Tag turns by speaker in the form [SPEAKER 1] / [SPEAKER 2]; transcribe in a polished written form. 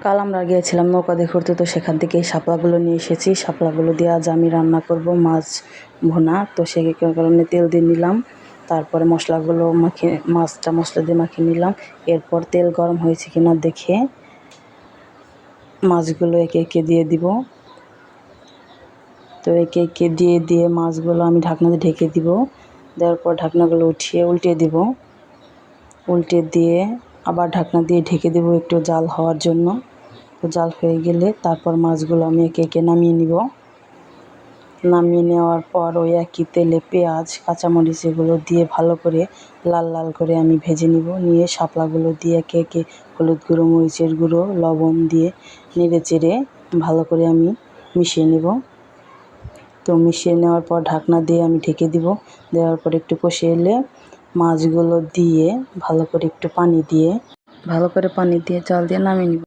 [SPEAKER 1] কাল আমরা গিয়েছিলাম নৌকা দিয়ে ঘুরতে, তো সেখান থেকে এই শাপলাগুলো নিয়ে এসেছি। শাপলাগুলো দিয়ে আজ আমি রান্না করব মাছ ভুনা। তো সেই কারণে তেল দিয়ে নিলাম, তারপরে মশলাগুলো মাখিয়ে মাছটা মশলা দিয়ে মাখিয়ে নিলাম। এরপর তেল গরম হয়েছে কিনা দেখে মাছগুলো একে একে দিয়ে দিব। তো একে একে দিয়ে মাছগুলো আমি ঢাকনা দিয়ে ঢেকে দিব। দেওয়ার পর ঢাকনাগুলো উঠিয়ে উল্টে দিব। উল্টে দিয়ে আবার ঢাকনা দিয়ে ঢেকে দেবো একটু জাল হওয়ার জন্য। তো জাল হয়ে গেলে তারপর মাছগুলো আমি একে একে নামিয়ে নিব। নামিয়ে নেওয়ার পর ওই একই তেলে পেঁয়াজ কাঁচামরিচ এগুলো দিয়ে ভালো করে লাল লাল করে আমি ভেজে নিব। নিয়ে শাপলাগুলো দিয়ে একে একে হলুদ গুঁড়ো, মরিচের গুঁড়ো, লবণ দিয়ে নেড়ে চেড়ে ভালো করে আমি মিশিয়ে নেব। তো মিশিয়ে নেওয়ার পর ঢাকনা দিয়ে আমি ঢেকে দিব। দেওয়ার পর একটু কষে এলে মাছগুলো দিয়ে ভালো করে একটু পানি দিয়ে জাল দিয়ে নামিয়ে নিব।